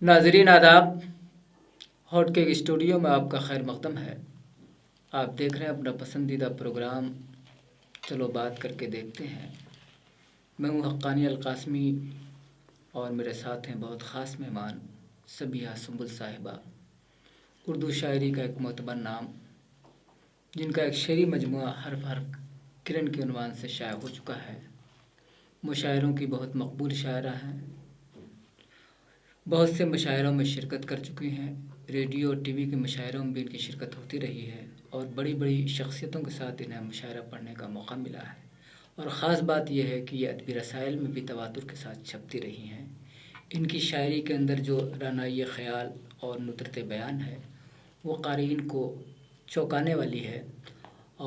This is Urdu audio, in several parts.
ناظرین آداب، ہاٹ کیک اسٹوڈیو میں آپ کا خیر مقدم ہے۔ آپ دیکھ رہے ہیں اپنا پسندیدہ پروگرام چلو بات کر کے دیکھتے ہیں۔ میں ہوں حقانی القاسمی اور میرے ساتھ ہیں بہت خاص مہمان سبیہ سنبل صاحبہ، اردو شاعری کا ایک معتبر نام، جن کا ایک شعری مجموعہ حرف حرف کرن کے عنوان سے شائع ہو چکا ہے۔ مشاعروں کی بہت مقبول شاعرہ ہیں، بہت سے مشاعروں میں شرکت کر چکی ہیں، ریڈیو اور ٹی وی کے مشاعروں میں بھی ان کی شرکت ہوتی رہی ہے اور بڑی بڑی شخصیتوں کے ساتھ انہیں مشاعرہ پڑھنے کا موقع ملا ہے۔ اور خاص بات یہ ہے کہ یہ ادبی رسائل میں بھی تواتر کے ساتھ چھپتی رہی ہیں۔ ان کی شاعری کے اندر جو رعنائی خیال اور ندرت بیان ہے وہ قارئین کو چونکانے والی ہے،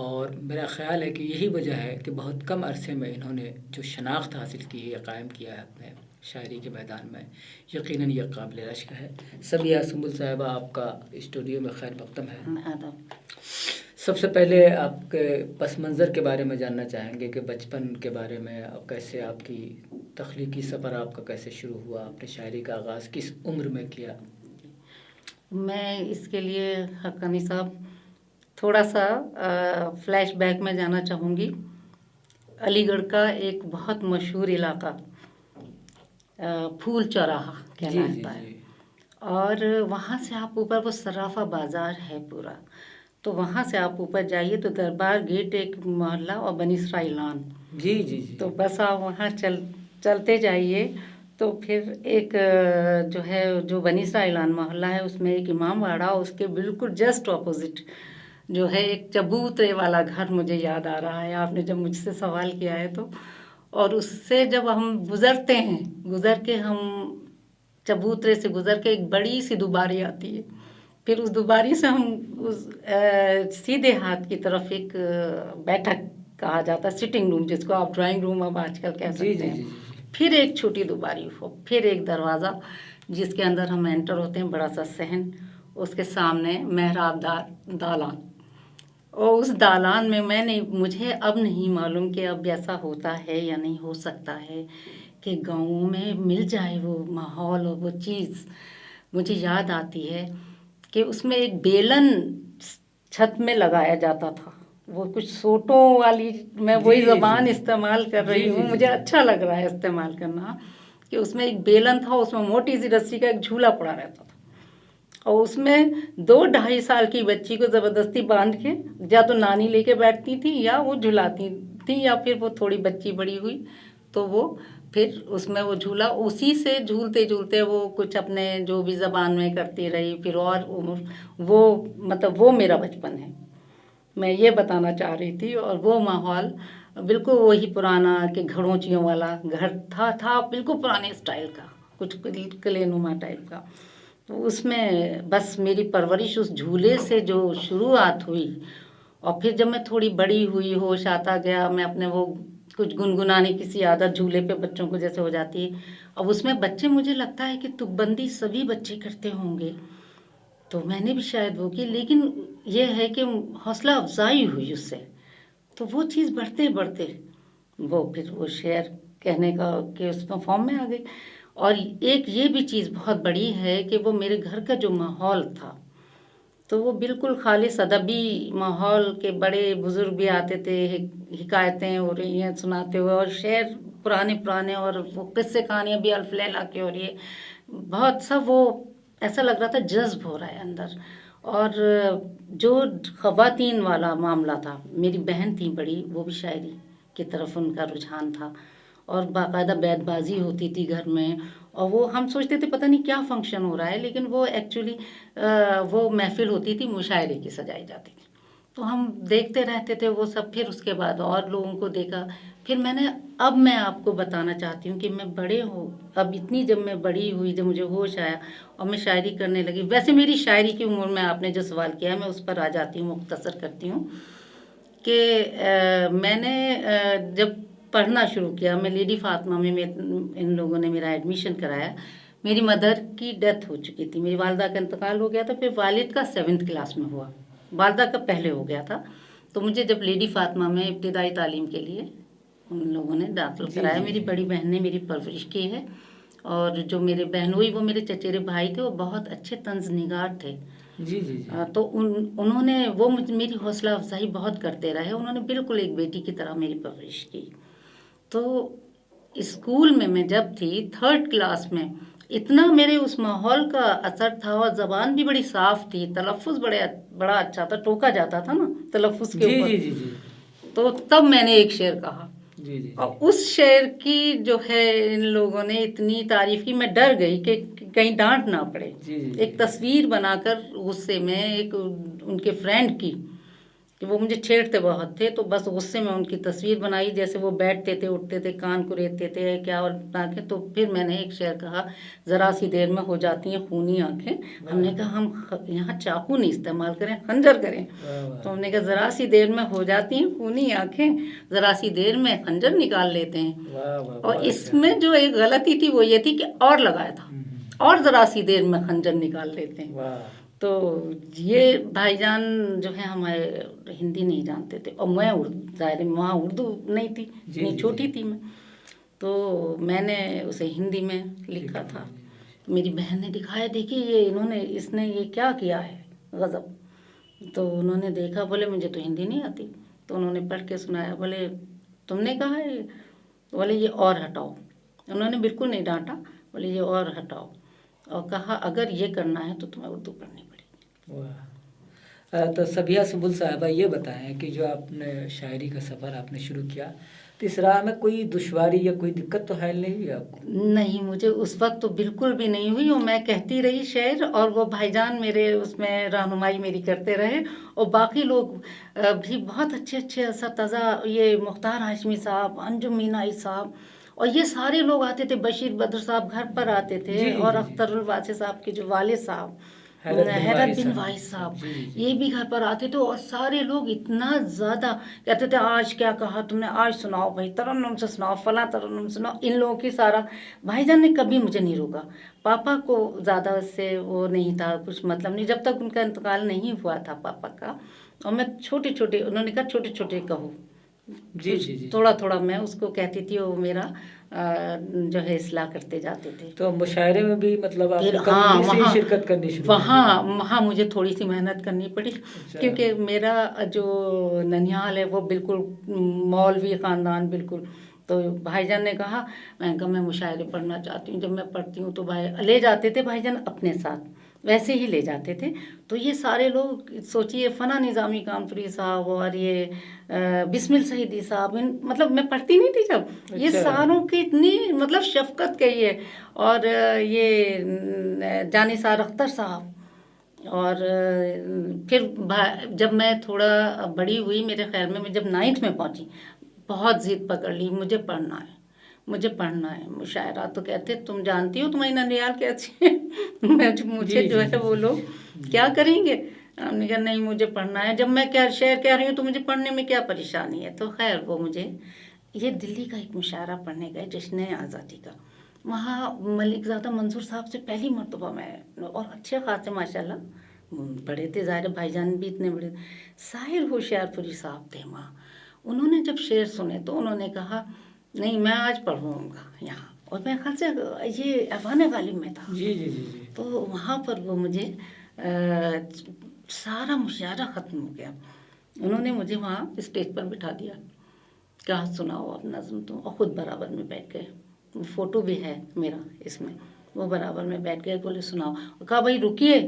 اور میرا خیال ہے کہ یہی وجہ ہے کہ بہت کم عرصے میں انہوں نے جو شناخت حاصل کی ہے، قائم کیا ہے اپنے شاعری کے میدان میں، یقیناً یہ قابل رشک ہے۔ سبیہ سنبل صاحبہ، آپ کا اسٹوڈیو میں خیر مقدم ہے۔ سب سے پہلے آپ کے پس منظر کے بارے میں جاننا چاہیں گے کہ بچپن کے بارے میں کیسے آپ کی تخلیقی سفر آپ کا کیسے شروع ہوا، آپ نے شاعری کا آغاز کس عمر میں کیا؟ میں اس کے لیے حقانی صاحب تھوڑا سا فلیش بیک میں جانا چاہوں گی۔ علی گڑھ کا ایک بہت مشہور علاقہ پھول چوراہا کہلاتا ہے، اور وہاں سے آپ اوپر، وہ صرافہ بازار ہے پورا، تو وہاں سے آپ اوپر جائیے تو دربار گیٹ ایک محلہ اور بنی اسرائیل لان، تو بس آپ وہاں چلتے جائیے تو پھر ایک جو بنی اسرائیل لان محلہ ہے، اس میں ایک امام باڑہ، اس کے بالکل جسٹ اپوزٹ جو ہے ایک چبوترے والا گھر مجھے یاد آ رہا ہے، آپ نے جب مجھ سے سوال کیا ہے تو۔ اور اس سے جب ہم گزرتے ہیں، گزر کے ہم چبوترے سے گزر کے ایک بڑی سی دوباری آتی ہے، پھر اس دوباری سے ہم اس سیدھے ہاتھ کی طرف ایک بیٹھک کہا جاتا ہے، سٹنگ روم، جس کو آپ ڈرائنگ روم اب آج کل کہہ سکتے ہیں، پھر ایک چھوٹی دوباری ہو، پھر ایک دروازہ جس کے اندر ہم انٹر ہوتے ہیں، بڑا سا صحن، اس کے سامنے محراب دار دالان، اور اس دالان میں مجھے اب نہیں معلوم کہ اب ایسا ہوتا ہے یا نہیں ہو سکتا ہے کہ گاؤں میں مل جائے وہ ماحول اور وہ چیز۔ مجھے یاد آتی ہے کہ اس میں ایک بیلن چھت میں لگایا جاتا تھا، وہ کچھ سوٹوں والی، میں وہی زبان استعمال کر رہی ہوں، مجھے اچھا لگ رہا ہے استعمال کرنا، کہ اس میں ایک بیلن تھا، اس میں موٹی سی رسی کا ایک جھولا پڑا رہتا تھا، اور اس میں 2-2.5 سال کی بچی کو زبردستی باندھ کے یا تو نانی لے کے بیٹھتی تھی یا وہ جھلاتی تھی، یا پھر وہ تھوڑی بچی بڑی ہوئی تو وہ پھر اس میں وہ جھولا، اسی سے جھولتے جھولتے وہ کچھ اپنے جو بھی زبان میں کرتی رہی، پھر اور وہ مطلب وہ میرا بچپن ہے، میں یہ بتانا چاہ رہی تھی۔ اور وہ ماحول بالکل وہی پرانا کہ گھڑونچیوں والا گھر تھا بالکل پرانے اسٹائل کا، کچھ قلعے نما ٹائپ کا، تو اس میں بس میری پرورش اس جھولے سے جو شروعات ہوئی، اور پھر جب میں تھوڑی بڑی ہوئی، ہوش آتا گیا، میں اپنے وہ کچھ گنگنانے کسی عادت جھولے پہ بچوں کو جیسے ہو جاتی ہے، اب اس میں بچے، مجھے لگتا ہے کہ تک بندی سبھی بچے کرتے ہوں گے، تو میں نے بھی شاید وہ کی، لیکن یہ ہے کہ حوصلہ افزائی ہوئی اس سے، تو وہ چیز بڑھتے بڑھتے وہ پھر وہ شعر کہنے کا کہ اس میں فارم میں آ گئی۔ اور ایک یہ بھی چیز بہت بڑی ہے کہ وہ میرے گھر کا جو ماحول تھا تو وہ بالکل خالص ادبی ماحول کے، بڑے بزرگ بھی آتے تھے، حکایتیں ہو رہی ہیں سناتے ہوئے، اور شعر پرانے، اور وہ قصے کہانیاں بھی الف لیلا کی ہو رہی ہے، بہت سب وہ ایسا لگ رہا تھا جذب ہو رہا ہے اندر۔ اور جو خواتین والا معاملہ تھا، میری بہن تھی بڑی، وہ بھی شاعری کی طرف ان کا رجحان تھا، اور باقاعدہ بیت بازی ہوتی تھی گھر میں، اور وہ ہم سوچتے تھے پتہ نہیں کیا فنکشن ہو رہا ہے، لیکن وہ ایکچولی وہ محفل ہوتی تھی، مشاعرے کی سجائی جاتی تھی، تو ہم دیکھتے رہتے تھے وہ سب۔ پھر اس کے بعد اور لوگوں کو دیکھا، پھر اب میں آپ کو بتانا چاہتی ہوں کہ میں اب اتنی جب میں بڑی ہوئی، جب مجھے ہوش آیا اور میں شاعری کرنے لگی، ویسے میری شاعری کی عمر میں آپ نے جو سوال کیا ہے میں اس پر آ جاتی ہوں، مختصر کرتی ہوں کہ میں نے جب پڑھنا شروع کیا، میں لیڈی فاطمہ میں ان لوگوں نے میرا ایڈمیشن کرایا، میری مدر کی ڈیتھ ہو چکی تھی، میری والدہ کا انتقال ہو گیا تھا، پھر والد کا 7th کلاس میں ہوا، والدہ کا پہلے ہو گیا تھا، تو مجھے جب لیڈی فاطمہ میں ابتدائی تعلیم کے لیے ان لوگوں نے داخل کرایا، میری بڑی بہن نے میری پرورش کی ہے، اور جو میرے بہنوئی وہ میرے چچیرے بھائی تھے، وہ بہت اچھے طنز نگار تھے. جی جی جی. تو انہوں نے وہ میری حوصلہ افزائی بہت کرتے رہے. انہوں نے بالکل ایک بیٹی کی طرح میری پرورش کی. تو اسکول میں جب تھی 3rd کلاس میں، اتنا میرے اس ماحول کا اثر تھا، اور زبان بھی بڑی صاف تھی، تلفظ بڑا اچھا تھا، ٹوکا جاتا تھا نا تلفظ کے اوپر. جی جی جی. تو تب میں نے ایک شعر کہا. جی جی. اور اس شعر کی جو ہے ان لوگوں نے اتنی تعریف کی، میں ڈر گئی کہ کہیں ڈانٹ نہ پڑے. ایک تصویر بنا کر غصے میں ایک ان کے فرینڈ کی، کہ وہ مجھے چھیڑتے بہت تھے، تو بس غصے میں ان کی تصویر بنائی، جیسے وہ بیٹھتے تھے، اٹھتے تھے، کان کریدتے تھے کیا اور آنکھیں. تو پھر میں نے ایک شعر کہا، ذرا سی دیر میں ہو جاتی ہیں خونی آنکھیں. ہم نے کہا ہم یہاں چاقو نہیں استعمال کریں، خنجر کریں. تو ہم نے کہا ذرا سی دیر میں ہو جاتی ہیں خونی آنکھیں، ذرا سی دیر میں خنجر نکال لیتے ہیں. اور اس میں جو ایک غلطی تھی وہ یہ تھی کہ اور لگایا تھا، اور ذرا سی دیر میں خنجر نکال لیتے ہیں. تو یہ بھائی جان جو ہے ہمارے ہندی نہیں جانتے تھے، اور میں ظاہر وہاں اردو نہیں تھی، اتنی چھوٹی تھی میں. تو میں نے اسے ہندی میں لکھا تھا. میری بہن نے دکھایا، دیکھیے یہ اس نے یہ کیا کیا ہے، غضب. تو انہوں نے دیکھا، بولے مجھے تو ہندی نہیں آتی. تو انہوں نے پڑھ کے سنایا، بولے تم نے کہا ہے، بولے یہ اور ہٹاؤ. انہوں نے بالکل نہیں ڈانٹا، بولے یہ اور ہٹاؤ، اور کہا اگر یہ کرنا ہے تو تمہیں اردو پڑھنی پڑے گی. تو سبیہ سنبل صاحبہ یہ بتائیں کہ جو آپ نے شاعری کا سفر آپ نے شروع کیا، تو اس راہ میں کوئی دشواری یا کوئی دقت تو حائل نہیں ہوئی آپ کو؟ نہیں، مجھے اس وقت تو بالکل بھی نہیں ہوئی، اور میں کہتی رہی شعر، اور وہ بھائی جان میرے اس میں رہنمائی میری کرتے رہے. اور باقی لوگ بھی بہت اچھے اچھے اساتذہ، یہ مختار ہاشمی صاحب، انجم مینائی صاحب، اور یہ سارے لوگ آتے تھے. بشیر بدر صاحب گھر پر آتے تھے، اور اختر الواسع صاحب کے جو والد صاحب حیرت بن واحد صاحب، یہ بھی گھر پر آتے تھے. اور سارے لوگ اتنا زیادہ کہتے تھے آج کیا کہا تم نے، آج سناؤ بھائی، ترنم سے سناؤ، فلاں ترنم سناؤ. ان لوگوں کی سارا بھائی جان نے کبھی مجھے نہیں روکا. پاپا کو زیادہ اس سے وہ نہیں تھا، کچھ مطلب نہیں، جب تک ان کا انتقال نہیں ہوا تھا پاپا کا. اور میں چھوٹے چھوٹے، انہوں نے کہا چھوٹے چھوٹے کہو، تھوڑا تھوڑا میں اس کو کہتی تھی، وہ میرا جو ہے اصلاح کرتے جاتے تھے. تو مشاعرے میں بھی مطلب آپ شرکت کرنی شروع؟ وہاں مجھے تھوڑی سی محنت کرنی پڑی، کیونکہ میرا جو ننیال ہے وہ بالکل مولوی خاندان بالکل. تو بھائی جان نے کہا، میں مشاعرے پڑھنا چاہتی ہوں. جب میں پڑھتی ہوں تو بھائی لے جاتے تھے، بھائی جان اپنے ساتھ ویسے ہی لے جاتے تھے. تو یہ سارے لوگ سوچیے، فنا نظامی کانپوری صاحب اور یہ بسمل سعیدی صاحب، مطلب میں پڑھتی نہیں تھی جب، یہ ساروں کی اتنی مطلب شفقت کہیے. اور یہ جانثار اختر صاحب. اور پھر جب میں تھوڑا بڑی ہوئی، میرے خیال میں جب 9th میں پہنچی، بہت ضد پکڑ لی، مجھے پڑھنا ہے، مجھے پڑھنا ہے مشاعرہ. تو کہتے تم جانتی ہو تمہاری ننیال کیسی ہے، مجھے جو ہے وہ لوگ کیا کریں گے. ہم نے کہا نہیں مجھے پڑھنا ہے. جب میں شعر کہہ رہی ہوں تو مجھے پڑھنے میں کیا پریشانی ہے. تو خیر وہ مجھے یہ دلی کا ایک مشاعرہ پڑھنے گئے، جشن آزادی کا. وہاں ملک زادہ منظور صاحب سے پہلی مرتبہ میں، اور اچھے خاصے ماشاء اللہ بڑے تھے، ظاہر بھائی جان بھی اتنے بڑے. ساحر ہوشیار پوری صاحب تھے وہاں. انہوں نے جب شعر سنے تو انہوں نے کہا نہیں میں آج پڑھوں گا یہاں. اور میں خیال سے یہ ایوان غالب میں تھا. تو وہاں پر وہ مجھے سارا مشاعرہ ختم ہو گیا. انہوں نے مجھے وہاں اسٹیج پر بٹھا دیا، کہا سناؤ اب نظم تم، اور خود برابر میں بیٹھ گئے. فوٹو بھی ہے میرا اس میں، وہ برابر میں بیٹھ گئے، بولے سناؤ. کہا بھائی رکیے،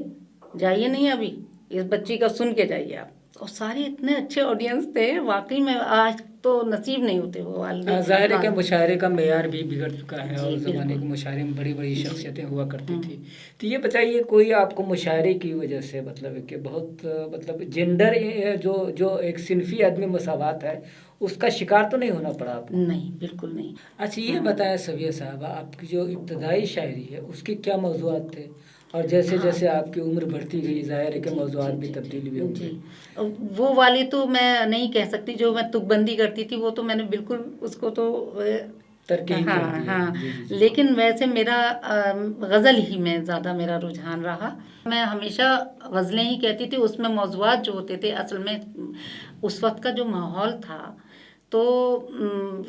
جائیے نہیں ابھی، اس بچی کا سن کے جائیے آپ. اور سارے اتنے اچھے آڈینس تھے، واقعی میں آج تو نصیب نہیں ہوتے وہ والے. ظاہر ہے کہ مشاعرے کا معیار بھی بگڑ چکا ہے، اور زمانے کے مشاعرے میں بڑی بڑی شخصیتیں ہوا کرتی تھی. تو یہ بتائیے کوئی آپ کو مشاعرے کی وجہ سے مطلب کہ بہت مطلب جینڈر جو ایک صنفی عدم مساوات ہے اس کا شکار تو نہیں ہونا پڑا آپ کو؟ نہیں بالکل نہیں. اچھا یہ بتایا سبیہ صاحبہ، آپ کی جو ابتدائی شاعری ہے اس کے کیا موضوعات تھے، اور جیسے جیسے آپ کی عمر بڑھتی گئی ظاہر ہے کہ موضوعات بھی تبدیل بھی ہوئی؟ وہ والی تو میں نہیں کہہ سکتی، جو میں تک بندی کرتی تھی وہ تو میں نے بالکل اس کو تو ترکیب کر دی. ہاں. لیکن ویسے میرا غزل ہی میں زیادہ میرا رجحان رہا. میں ہمیشہ غزلیں ہی کہتی تھی. اس میں موضوعات جو ہوتے تھے، اصل میں اس وقت کا جو ماحول تھا تو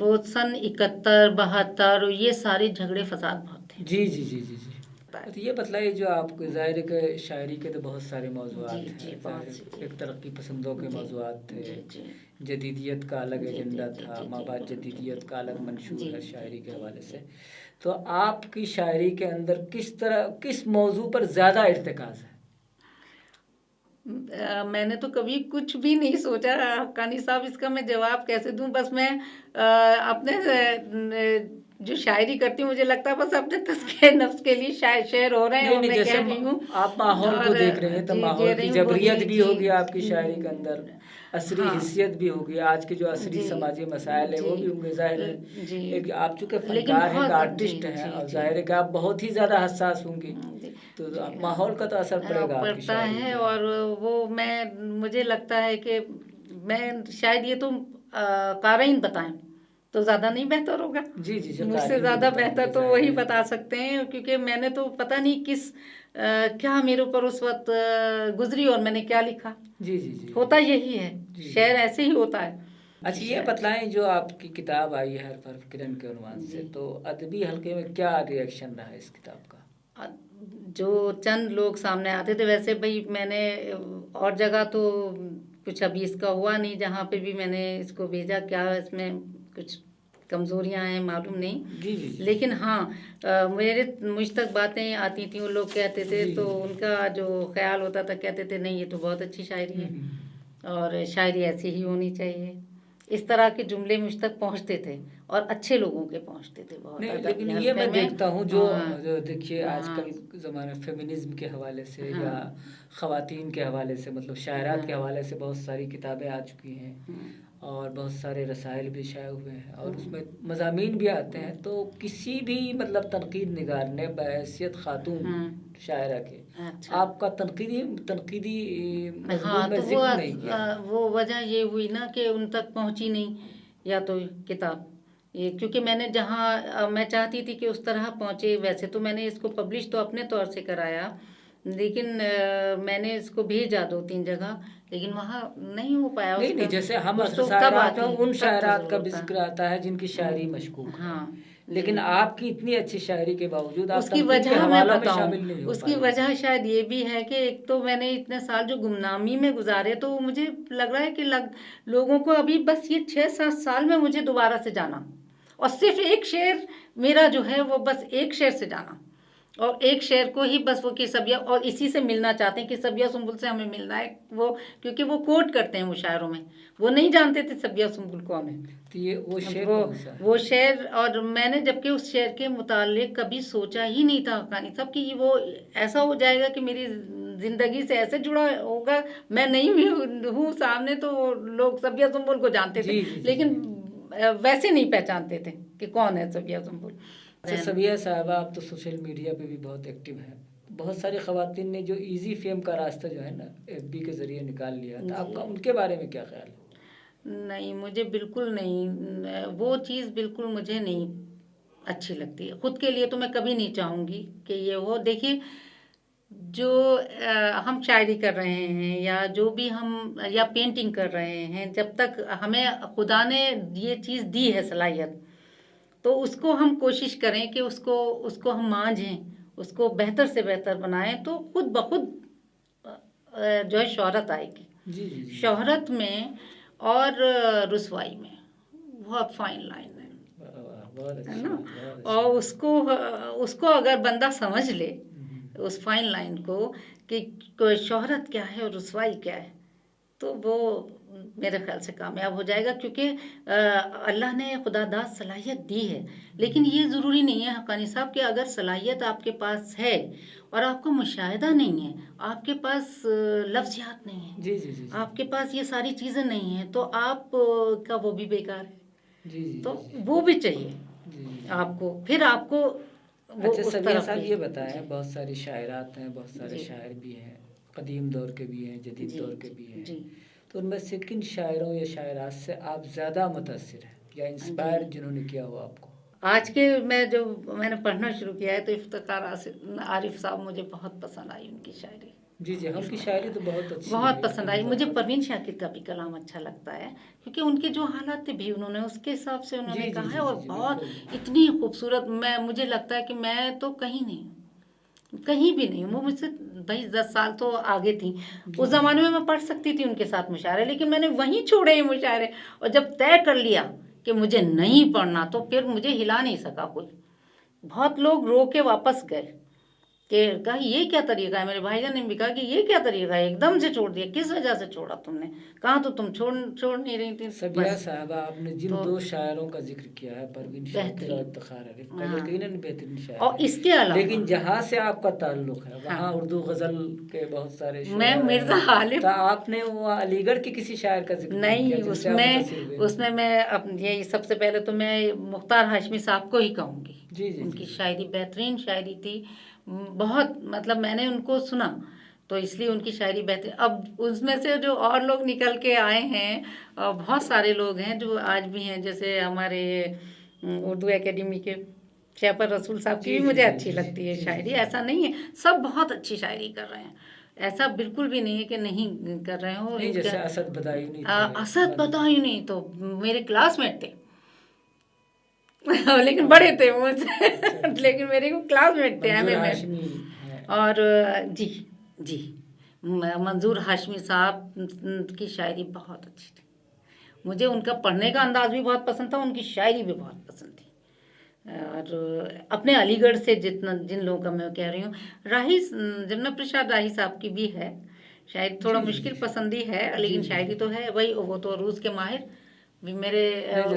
وہ سن 71 72 یہ سارے جھگڑے فساد بہت تھے. جی جی جی جی جی تو یہ بتلائیے جو آپ کو ظاہر ہے کہ شاعری کے تو بہت سارے موضوعات ہیں، ایک ترقی پسندوں کے موضوعات تھے، جدیدیت کا الگ ایجنڈا تھا، ماں بعد جدیدیت کا الگ منشور ہے شاعری کے حوالے سے. تو آپ کی شاعری کے اندر کس موضوع پر زیادہ ارتکاز ہے؟ میں نے تو کبھی کچھ بھی نہیں سوچا حقانی صاحب، اس کا میں جواب کیسے دوں. بس میں اپنے جو شاعری کرتی ہوں مجھے لگتا ہے بس اپنے تزکیہ نفس کے لیے شعر ہو رہے ہیں اور میں کہہ رہی ہوں. آپ ماحول کو دیکھ رہے ہیں تو ماحول کی جبریت بھی ہوگی آپ کی شاعری کے اندر، عصری حیثیت بھی ہوگی، آج کے جو عصری سماجی مسائل ہیں وہ بھی ہوں گے. ظاہر ہے آپ چونکہ فنکار ہیں، آرٹسٹ ہیں، اور ظاہر ہے کہ آپ بہت ہی زیادہ حساس ہوں گی، تو ماحول کا تو اثر پڑے گا آپ کی شاعری پہ. اور وہ مجھے لگتا ہے کہ میں شاید یہ تو قارئین بتائیں تو زیادہ نہیں بہتر ہوگا. جی جی مجھ سے زیادہ بہتر تو وہی بتا سکتے ہیں، کیونکہ میں نے تو پتہ نہیں کیا میرے اوپر اس وقت گزری اور میں نے کیا لکھا. جی جی جی ہوتا یہی ہے، شعر ایسے ہی ہوتا ہے. اچھا یہ بتلائیں، جو آپ کی کتاب آئی ہے حرف حرف کرن کے عنوان سے، تو ادبی حلقے میں کیا ریئیکشن رہا اس کتاب کا؟ جو چند لوگ سامنے آتے تھے، ویسے بھائی میں نے اور جگہ تو کچھ ابھی اس کا ہوا نہیں، جہاں پہ بھی میں نے اس کو بھیجا کیا اس میں کچھ کمزوریاں ہیں معلوم نہیں. جی جی لیکن ہاں مجھ تک باتیں آتی تھیں، وہ لوگ کہتے تھے تو ان کا جو خیال ہوتا تھا کہتے تھے نہیں یہ تو بہت اچھی شاعری ہے اور شاعری ایسی ہی ہونی چاہیے. اس طرح کے جملے مجھ تک پہنچتے تھے اور اچھے لوگوں کے پہنچتے تھے بہت. لیکن یہ میں دیکھتا ہوں جو دیکھیے آج کل زمانے فیمنزم کے حوالے سے یا خواتین کے حوالے سے، مطلب شاعرات کے حوالے سے بہت ساری کتابیں آ چکی ہیں اور بہت سارے رسائل بھی شائع ہوئے ہیں اور اس میں مضامین بھی آتے ہیں. تو کسی بھی مطلب تنقید نگار نے بحیثیت خاتون شاعرہ کے آپ کا تنقیدی مضمون میں ذکر نہیں کیا. وہ وجہ یہ ہوئی نا کہ ان تک پہنچی نہیں یا تو کتاب، کیونکہ میں نے جہاں میں چاہتی تھی کہ اس طرح پہنچے. ویسے تو میں نے اس کو پبلش تو اپنے طور سے کرایا، لیکن میں نے اس کو بھیجا 2-3 جگہ، لیکن وہاں نہیں ہو پایا. نہیں جیسے ہم ان شاعرات کا بھی ذکر آتا ہے جن کی شاعری مشکوک ہے، لیکن آپ کی اتنی اچھی شاعری کے باوجود اس کی وجہ میں بتاؤں، اس کی وجہ شاید یہ بھی ہے کہ ایک تو میں نے اتنے سال جو گمنامی میں گزارے، تو مجھے لگ رہا ہے کہ لوگوں کو ابھی بس یہ 6-7 سال میں مجھے دوبارہ سے جانا، اور صرف ایک شعر میرا جو ہے وہ بس ایک شعر سے جانا، اور ایک شعر کو ہی بس وہ کسبیہ اور اسی سے ملنا چاہتے ہیں. کسبیہ سنبل سے ہمیں ملنا ہے، وہ کیونکہ وہ کوٹ کرتے ہیں مشاعروں میں، وہ نہیں جانتے تھے سبیہ سنبل کو ہمیں. وہ شعر اور میں نے جبکہ اس شعر کے متعلق کبھی سوچا ہی نہیں تھا حقانی صاحب کہ وہ ایسا ہو جائے گا کہ میری زندگی سے ایسے جڑا ہوگا. میں نہیں ہوں سامنے تو لوگ سبیہ سنبل کو جانتے تھے، لیکن ویسے نہیں پہچانتے تھے کہ کون ہے سبیہ سنبل. سبیہ صاحبہ آپ تو سوشل میڈیا پہ بھی بہت ایکٹیو ہیں. بہت ساری خواتین نے جو ایزی فیم کا راستہ جو ہے نا FB کے ذریعے نکال لیا تھا، آپ کا ان کے بارے میں کیا خیال ہے؟ نہیں، مجھے بالکل نہیں، وہ چیز بالکل مجھے نہیں اچھی لگتی. خود کے لیے تو میں کبھی نہیں چاہوں گی کہ یہ ہو. دیکھیے جو ہم شاعری کر رہے ہیں یا جو بھی ہم یا پینٹنگ کر رہے ہیں، جب تک ہمیں خدا نے یہ چیز دی ہے صلاحیت، تو اس کو ہم کوشش کریں کہ اس کو ہم مانجھیں، اس کو بہتر سے بہتر بنائیں، تو خود بخود جو ہے شہرت آئے گی. شہرت میں اور رسوائی میں بہت فائن لائن ہے نا. اور اس کو اگر بندہ سمجھ لے اس فائن لائن کو کہ شہرت کیا ہے اور رسوائی کیا ہے، تو وہ میرے خیال سے کامیاب ہو جائے گا. کیونکہ اللہ نے خدا داد صلاحیت دی ہے، لیکن یہ ضروری نہیں ہے حقانی صاحب کہ اگر صلاحیت آپ کے پاس ہے اور آپ کو مشاہدہ نہیں ہے، آپ کے پاس لفظیات نہیں ہیں، آپ کے پاس یہ ساری چیزیں نہیں ہیں، تو آپ کا وہ بھی بیکار ہے. تو وہ بھی چاہیے آپ کو. پھر آپ کو اچھا سبیہ صاحب یہ بتائیں، بہت ساری شاعرات ہیں، بہت سارے شاعر بھی ہیں، قدیم دور کے بھی ہیں، جدید دور کے بھی ہیں، تو ان میں سے کن شاعروں یا شاعرات سے آپ زیادہ متاثر ہیں یا انسپائر جنہوں نے کیا ہو آپ کو؟ آج کے میں نے پڑھنا شروع کیا ہے تو افتخار عارف صاحب مجھے بہت پسند آئی ان کی شاعری. جی جی، ہم کی شاعری تو بہت اچھی بہت پسند آئی مجھے. پروین شاکر کا بھی کلام اچھا لگتا ہے کیونکہ ان کے جو حالات تھے بھی انہوں نے اس کے حساب سے انہوں نے کہا ہے. اور بہت اتنی خوبصورت مجھے لگتا ہے کہ میں تو کہیں نہیں، کہیں بھی نہیں. وہ مجھ سے بھائی 10 سال تو آگے تھیں. اس زمانے میں پڑھ سکتی تھی ان کے ساتھ مشاعرے، لیکن میں نے وہیں چھوڑے یہ مشاعرے. اور جب طے کر لیا کہ مجھے نہیں پڑھنا تو پھر مجھے ہلا نہیں سکا کوئی. بہت لوگ رو کے واپس گئے کہ کہا یہ کیا طریقہ ہے. میرے بھائی جان نے بھی کہا کہ یہ کیا طریقہ ہے، ایک دم سے چھوڑ دیا. کس وجہ سے چھوڑا تم نے؟ کہاں تو تم چھوڑ نہیں رہی تھی. سبیہ صاحبہ، آپ نے جن دو شاعروں کا ذکر کیا ہے، پروین شاکر اور افتخار عارف، یقیناً بہترین شاعر. اور اس کے علاوہ لیکن جہاں سے آپ کا تعلق ہے وہاں اردو غزل کے بہت سارے شاعر. میں مرزا غالب. تو آپ نے وہ علی گڑھ کے کسی شاعر کا ذکر نہیں، اس میں یہ سب سے پہلے تو میں مختار ہاشمی صاحب کو ہی کہوں گی. ان کی شاعری بہترین شاعری تھی. بہت مطلب میں نے ان کو سنا تو اس لیے ان کی شاعری بہترین. اب اس میں سے جو اور لوگ نکل کے آئے ہیں، بہت سارے لوگ ہیں جو آج بھی ہیں، جیسے ہمارے اردو اکیڈمی کے شیپر رسول صاحب کی بھی مجھے اچھی لگتی ہے شاعری. ایسا نہیں ہے، سب بہت اچھی شاعری کر رہے ہیں. ایسا بالکل بھی نہیں ہے کہ نہیں کر رہے ہوں. جیسے اسد بدائی تو میرے کلاس میٹ تھے لیکن بڑے تھے مجھ سے لیکن میرے کو کلاس میٹ تھے اور جی منظور ہاشمی صاحب کی شاعری بہت اچھی تھی. مجھے ان کا پڑھنے کا انداز بھی بہت پسند تھا، ان کی شاعری بھی بہت پسند تھی. اور اپنے علی گڑھ سے جن لوگوں کا میں کہہ رہی ہوں، راہی جمنا پرساد راہی صاحب کی بھی ہے شاعری. تھوڑا مشکل پسندی ہے لیکن شاعری تو ہے. وہی وہ تو روز کے ماہر بھی میرے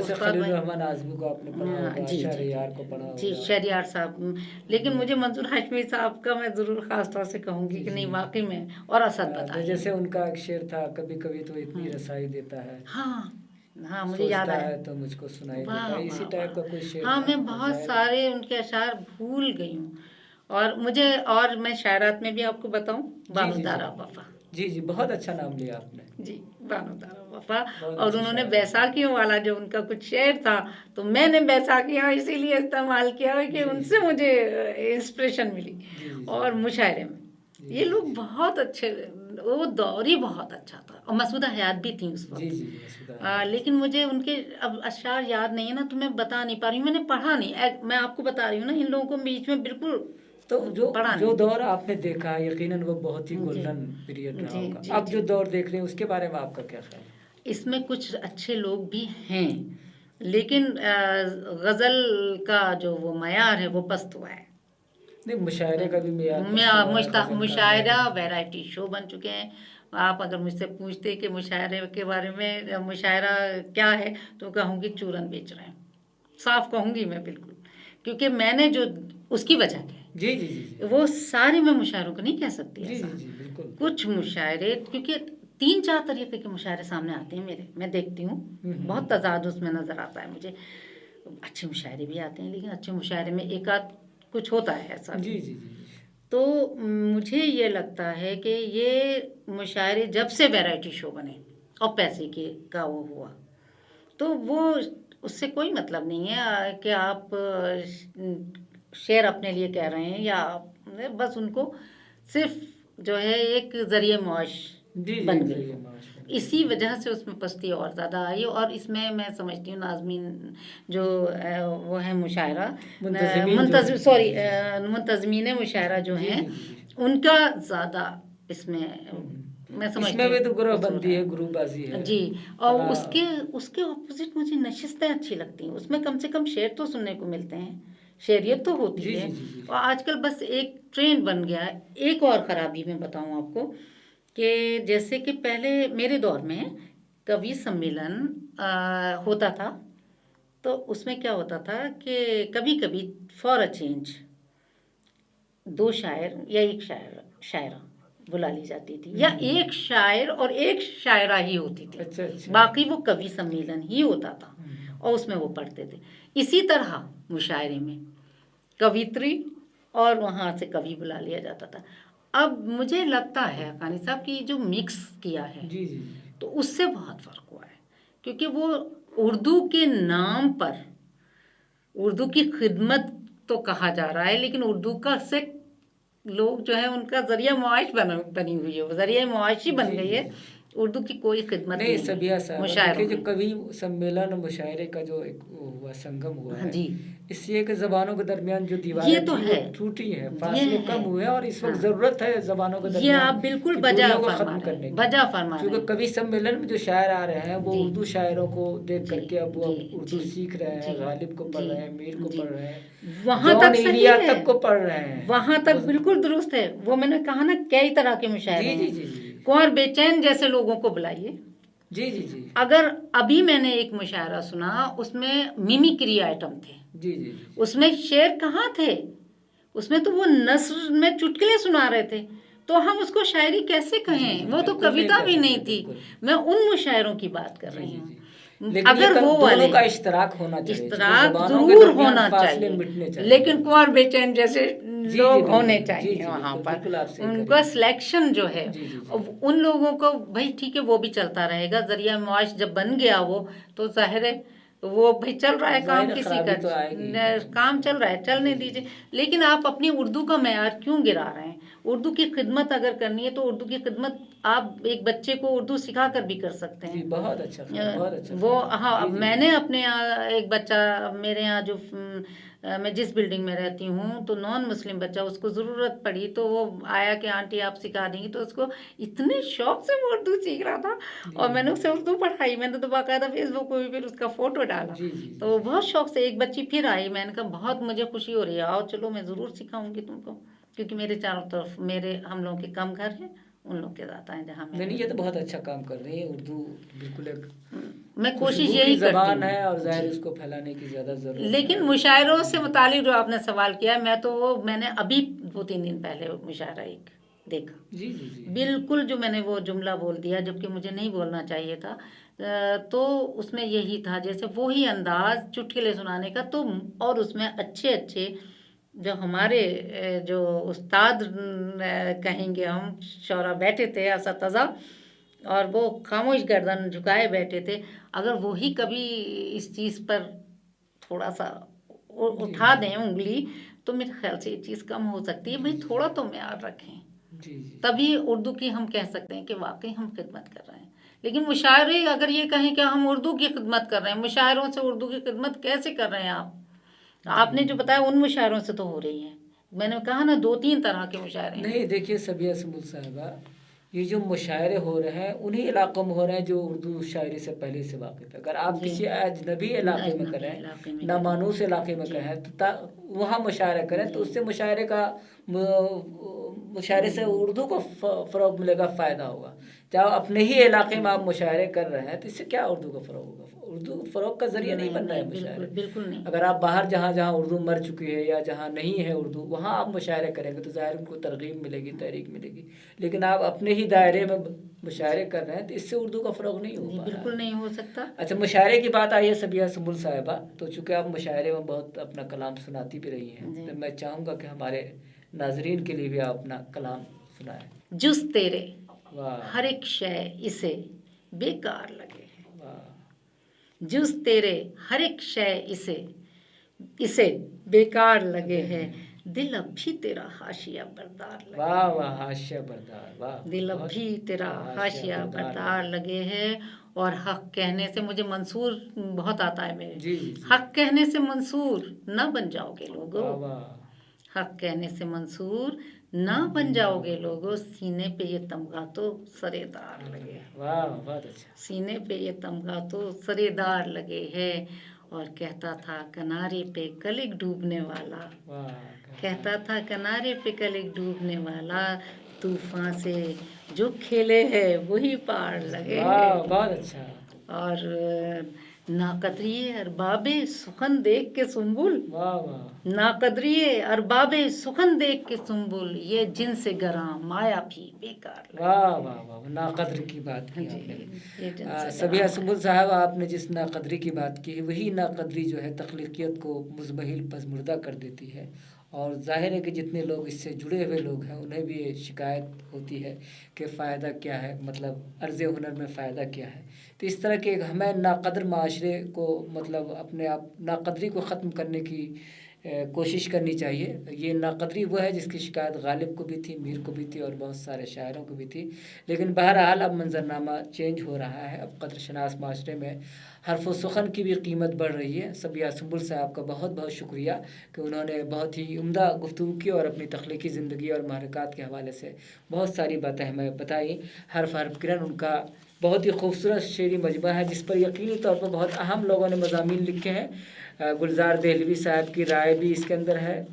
خلیل الرحمن اعظمی کو آپ نے پڑھا ہوگا، شہریار کو پڑھا ہوگا. جی شہریار صاحب. لیکن مجھے منظور ہاشمی صاحب کا میں ضرور خاص طور سے کہوں گی کہ نہیں واقعی میں. اور اسد بدائی، جیسے ان کا ایک شعر تھا، کبھی کبھی تو اتنی رسائی دیتا ہے. ہاں مجھے یاد ہے تو مجھ کو سنائی دیتا ہے. اسی ٹائپ کا کوئی شعر. ہاں میں بہت سارے ان کے اشعار بھول گئی ہوں. اور میں شاعرات میں بھی آپ کو بتاؤں، بانو دارا وفا. جی بہت اچھا نام لیا آپ نے. جی بانو دارا وفا. اور انہوں نے بیساکھیوں والا جو ان کا کچھ شعر تھا تو میں نے بیساکھیاں اسی لیے استعمال کیا کہ ان سے مجھے انسپریشن ملی. اور مشاعرے میں یہ لوگ بہت اچھے، وہ دور ہی بہت اچھا تھا. اور مسعودہ حیات بھی تھیں اس وقت. لیکن مجھے ان کے اب اشعار یاد نہیں ہے نا، تو میں بتا نہیں پا رہی ہوں. میں نے پڑھا نہیں، میں آپ کو بتا رہی ہوں نا، ان لوگوں کو بیچ میں بالکل تو جو دور آپ نے دیکھا یقیناً وہ بہت ہی گولڈن پیریڈ رہا ہوگا. اب جو دور دیکھ رہے ہیں اس کے بارے میں آپ کا کیا خیال ہے؟ اس میں کچھ اچھے لوگ بھی ہیں لیکن غزل کا جو وہ معیار ہے وہ پست ہوا ہے. مشاعرے کا بھی معیار، مشاعرہ ویرائٹی شو بن چکے ہیں. آپ اگر مجھ سے پوچھتے کہ مشاعرے کے بارے میں مشاعرہ کیا ہے تو کہوں گی چورن بیچ رہے ہیں. صاف کہوں گی میں بالکل، کیونکہ میں نے جو اس کی وجہ ہے وہ سارے میں مشاعروں کو نہیں کہہ سکتی ایسا. کچھ مشاعرے کیونکہ 3-4 طریقے کے مشاعرے سامنے آتے ہیں میرے، میں دیکھتی ہوں بہت تضاد اس میں نظر آتا ہے مجھے. اچھے مشاعرے بھی آتے ہیں لیکن اچھے مشاعرے میں ایک آدھ کچھ ہوتا ہے ایسا. تو مجھے یہ لگتا ہے کہ یہ مشاعرے جب سے ویرائٹی شو بنے اور پیسے کا وہ ہوا تو وہ اس سے کوئی مطلب نہیں ہے کہ آپ شعر اپنے لیے کہہ رہے ہیں یا بس ان کو صرف جو ہے ایک ذریعہ معاش بن گئی. اسی وجہ سے اس میں پستی اور زیادہ آئی. اور اس میں سمجھتی ہوں ناظمین جو وہ ہیں مشاعرہ منتظمین مشاعرہ جو ہیں ان کا زیادہ اس میں سمجھتی ہوں تو گروہ بندی ہے، گروہ بازی ہے. جی. اور اس کے اپوزٹ مجھے نشستیں اچھی لگتی ہیں. اس میں کم سے کم شعر تو سننے کو ملتے ہیں، شعریت تو ہوتی ہے. اور آج کل بس ایک ٹرینڈ بن گیا ہے. ایک اور خرابی میں بتاؤں آپ کو کہ جیسے کہ پہلے میرے دور میں کوی سمیلن ہوتا تھا تو اس میں کیا ہوتا تھا کہ کبھی کبھی فار اے چینج 2 شاعر یا 1 شاعرہ بلا لی جاتی تھی، یا 1 شاعر اور 1 شاعرہ ہی ہوتی تھی. باقی وہ کوی سمیلن ہی ہوتا تھا اور اس میں وہ پڑھتے تھے. اسی طرح مشاعرے میں کویتری اور وہاں سے کوی بلا لیا جاتا تھا. اب مجھے لگتا ہے حقانی صاحب کی جو مکس کیا ہے تو اس سے بہت فرق ہوا ہے، کیونکہ وہ اردو کے نام پر اردو کی خدمت تو کہا جا رہا ہے لیکن اردو کا سے لوگ جو ہے ان کا ذریعہ معاش بنی ہوئی ہے، ذریعہ معاشی بن گئی ہے، اردو کی کوئی خدمت نہیں سبیہ صاحب مشاعروں جو میں۔ کبھی سمیلن مشاعرے کا جو ایک ہوا سنگم ہوا ہے، جی اس سے کہ زبانوں کے درمیان جو یہ دیواریں تو تھیں ہے، وہ ٹوٹی ہیں، یہ فاصلے ہے، کم ہوئے ہیں، اور اس وقت ہاں ضرورت ہے زبانوں کے یہ درمیان آپ بالکل کی بجا دوریوں کو فرما ختم رہے کرنے ہیں، کی، بجا فرما رہے کیونکہ ہیں۔ کبھی سمیلن میں جو شاعر آ رہے ہیں وہ جی اردو شاعروں کو دیکھ جی کر کے اب وہ جی اردو جی سیکھ رہے ہیں، جی غالب کو پڑھ جی رہے ہیں، میر کو جی پڑھ رہے ہیں، وہاں جون تک ایلیا صحیح ہے، تک کو پڑھ رہے ہیں وہاں تک بالکل درست ہے، وہ میں نے کہا نا کئی طرح کے مشاعرے جی جی ہیں، جی جی کنور بے چین جیسے لوگوں کو بلائیے۔ جی جی جی اگر ابھی میں نے ایک مشاعرہ سنا، اس میں میمیکری آئٹم تھے، جی جی جی اس میں شعر کہاں تھے، اس میں تو وہ نثر میں چٹکلے سنا رہے تھے، تو ہم اس کو شاعری کیسے کہیں؟ وہ تو بالکل نہیں کویتا کہہ بھی سکتے، نہیں تھی۔ بالکل میں ان مشاعروں کی بات کر جی رہی جی ہوں، جی لیکن یہ اگر وہ دونوں والے کا اشتراک ہونا چاہیے، چونکہ اشتراک زبانوں کے ضرور درمیان ہونا فاصلے چاہیے، مٹنے چاہیے، لیکن کنور بے چین جیسے جی لوگ بالکل، ہونے جی چاہیے جی وہاں بالکل پر، بالکل آپ صحیح ان کہہ رہی کا ہیں، سلیکشن جو ہے جی جی جی ان لوگوں کو بھائی ٹھیک ہے وہ بھی چلتا رہے گا، ذریعہ معاش جب بن گیا وہ تو ظاہر ہے وہ بھائی چل رہا ہے کام، ظاہر کسی خرابی کا تو آئے گی، کام چل رہا ہے چلنے جی جی دیجیے، جی لیکن آپ اپنی اردو کا معیار کیوں گرا رہے ہیں؟ اردو کی خدمت اگر کرنی ہے تو اردو کی خدمت آپ ایک بچے کو اردو سکھا کر بھی کر سکتے جی ہیں۔ بہت اچھا خیال، بہت اچھا وہ خیال، ہاں جی جی میں جی نے اپنے یہاں ایک بچہ، میرے یہاں جو میں جس بلڈنگ میں رہتی ہوں تو نان مسلم بچہ، اس کو ضرورت پڑی تو وہ آیا کہ آنٹی آپ سکھا دیں گی، تو اس کو اتنے شوق سے وہ اردو سیکھ رہا تھا، جی اور میں نے اسے اردو پڑھائی، میں نے تو باقاعدہ فیس بک پہ بھی پھر اس کا فوٹو ڈالا، جی جی تو وہ بہت شوق سے ایک بچی پھر آئی، میں نے کہا بہت مجھے خوشی ہو رہی ہے، آؤ چلو میں ضرور سکھاؤں گی تم کو، کیونکہ میرے چاروں طرف ہم لوگوں کے کم گھر ہیں، ان لوگ کے زیادہ ہیں جہاں میں نہیں یہ تو رہتی بہت اچھا کام کر رہی ہیں، اردو بالکل ایک ہوں۔ میں کوشش خوشبو کی یہی کرتی زبان ہے، اور ہوں ظاہر جی، اس کو پھیلانے کی زیادہ ضرورت ہے۔ لیکن مشاعروں سے متعلق جو آپ نے سوال کیا، میں نے ابھی 2-3 دن پہلے مشاعرہ ایک دیکھا، جی جی جی بالکل جو میں نے وہ جملہ بول دیا جبکہ مجھے نہیں بولنا چاہیے تھا، تو اس میں یہی تھا جیسے وہی انداز چٹکلے سنانے کا، تو اور اس میں اچھے اچھے جو ہمارے جو استاد کہیں گے ہم شعرا بیٹھے تھے، اساتذہ، اور وہ خاموش گردن جھکائے بیٹھے تھے، اگر وہی کبھی اس چیز پر تھوڑا سا جی اٹھا دیں انگلی، تو میرے خیال سے یہ چیز کم ہو سکتی ہے۔ جی بھائی جی تھوڑا تو معیار رکھیں، جی جی تبھی اردو کی ہم کہہ سکتے ہیں کہ واقعی ہم خدمت کر رہے ہیں۔ لیکن مشاعرے اگر یہ کہیں کہ ہم اردو کی خدمت کر رہے ہیں، مشاعروں سے اردو کی خدمت کیسے کر رہے ہیں آپ نے جو بتایا ان مشاعروں سے تو ہو رہی ہے، میں نے کہا نا 2-3 طرح کے مشاعرے ہیں۔ نہیں دیکھیے سبیہ سنبل صاحبہ، یہ جو مشاعرے ہو رہے ہیں انہی علاقوں میں ہو رہے ہیں جو اردو شاعری سے پہلے سے واقف ہے۔ اگر آپ جی کسی اجنبی علاقے میں اجنبی کریں، علاقے میں نامانوس علاقے میں جی کہیں تو وہاں مشاعرہ کریں تو اس سے مشاعرے سے اردو کو فروغ ملے گا، فائدہ ہوگا۔ جب اپنے ہی علاقے میں آپ مشاعرے کر رہے ہیں تو اس سے کیا اردو کا فروغ ہوگا؟ اردو فروغ کا ذریعہ نہیں بن رہا ہے مشاعرے۔ بالکل نہیں۔ اگر آپ باہر جہاں جہاں اردو مر چکی ہے یا جہاں نہیں ہے اردو، وہاں آپ مشاعرے کریں گے تو ظاہر ان کو ترغیب ملے گی، تحریک ملے گی، لیکن آپ اپنے ہی دائرے میں مشاعرے کر رہے ہیں تو اس سے اردو کا فروغ نہیں ہو پا رہا ہے۔ بالکل نہیں ہو سکتا۔ اچھا مشاعرے کی بات آئی ہے سبیہ سنبل صاحبہ، تو چونکہ آپ مشاعرے میں بہت اپنا کلام سناتی بھی رہی ہیں، تو میں چاہوں گا کہ ہمارے ناظرین کے لیے بھی آپ اپنا کلام سنائیں۔ جز تیرے واہ ہر ایک شے اسے بیکار لگے ہے، واہ جز تیرے ہر ایک شے اسے بیکار لگے ہے، دل اب بھی تیرا حاشیہ بردار لگے، واہ واہ حاشیہ بردار، واہ دل اب بھی تیرا حاشیہ بردار لگے ہے۔ اور حق کہنے سے مجھے منصور بہت آتا ہے میرے، جی جی حق کہنے سے منصور نہ بن جاؤ گے لوگو، واہ واہ حق کہنے سے منصور نہ بن جاؤ گے لوگو، سینے پہ یہ تمغہ تو سرے دار لگے، واہ بہت اچھا، سینے پہ یہ تمغہ تو سرے دار لگے ہے، اور کہتا تھا کنارے پہ کل ایک ڈوبنے والا، کہتا تھا کنارے پہ کل ایک ڈوبنے والا، طوفان سے جو کھیلے ہے وہی پار لگے ہے، واہ بہت اچھا، اور ناقدری ارباب سخن دیکھ کے سنبل، واہ واہ ناقدری ارباب سخن دیکھ کے سنبل، یہ جن سے گراں مایا بھی بیکار لگے، واہ واہ واہ ناقدر کی بات کی آپ یہ جن نے۔ سے سبیہ گراں سنبل صاحب آپ نے جس ناقدری کی بات کی ہے، وہی ناقدری جو ہے تخلیقیت کو مزمحل پزمردہ کر دیتی ہے، اور ظاہر ہے کہ جتنے لوگ اس سے جڑے ہوئے لوگ ہیں انہیں بھی یہ شکایت ہوتی ہے کہ فائدہ کیا ہے، مطلب عرض ہنر میں فائدہ کیا ہے۔ تو اس طرح کے ہمیں ناقدر معاشرے کو مطلب اپنے آپ ناقدری کو ختم کرنے کی کوشش کرنی چاہیے. یہ ناقدری وہ ہے جس کی شکایت غالب کو بھی تھی، میر کو بھی تھی اور بہت سارے شاعروں کو بھی تھی. لیکن بہرحال اب منظرنامہ چینج ہو رہا ہے. اب قدر شناس معاشرے میں حرف و سخن کی بھی قیمت بڑھ رہی ہے. سبیہ سنبل صاحب کا بہت بہت شکریہ کہ انہوں نے بہت ہی عمدہ گفتگو کی اور اپنی تخلیقی زندگی اور محرکات کے حوالے سے بہت ساری باتیں ہمیں بتائیں. حرف حرف کرن ان کا بہت ہی خوبصورت شعری مجموعہ ہے جس پر یقینی طور پر بہت اہم لوگوں نے مضامین لکھے ہیں. گلزار دہلوی صاحب کی رائے بھی اس کے اندر ہے.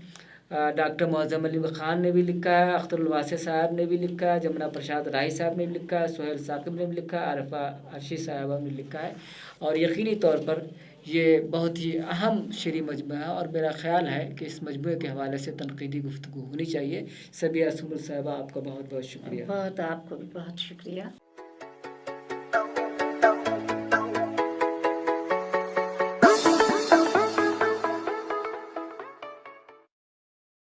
ڈاکٹر معظم علی خان نے بھی لکھا ہے، اختر الواسع صاحب نے بھی لکھا ہے، جمنا پرشاد راہی صاحب نے بھی لکھا ہے، سہیل ثاقب نے بھی لکھا ہے، عارفہ عرشی صاحبہ نے لکھا ہے. اور یقینی طور پر یہ بہت ہی اہم شعری مجموعہ ہے اور میرا خیال ہے کہ اس مجموعے کے حوالے سے تنقیدی گفتگو ہونی چاہیے. سبیہ سنبل صاحبہ آپ کا بہت بہت شکریہ. بہت آپ کو بھی بہت شکریہ.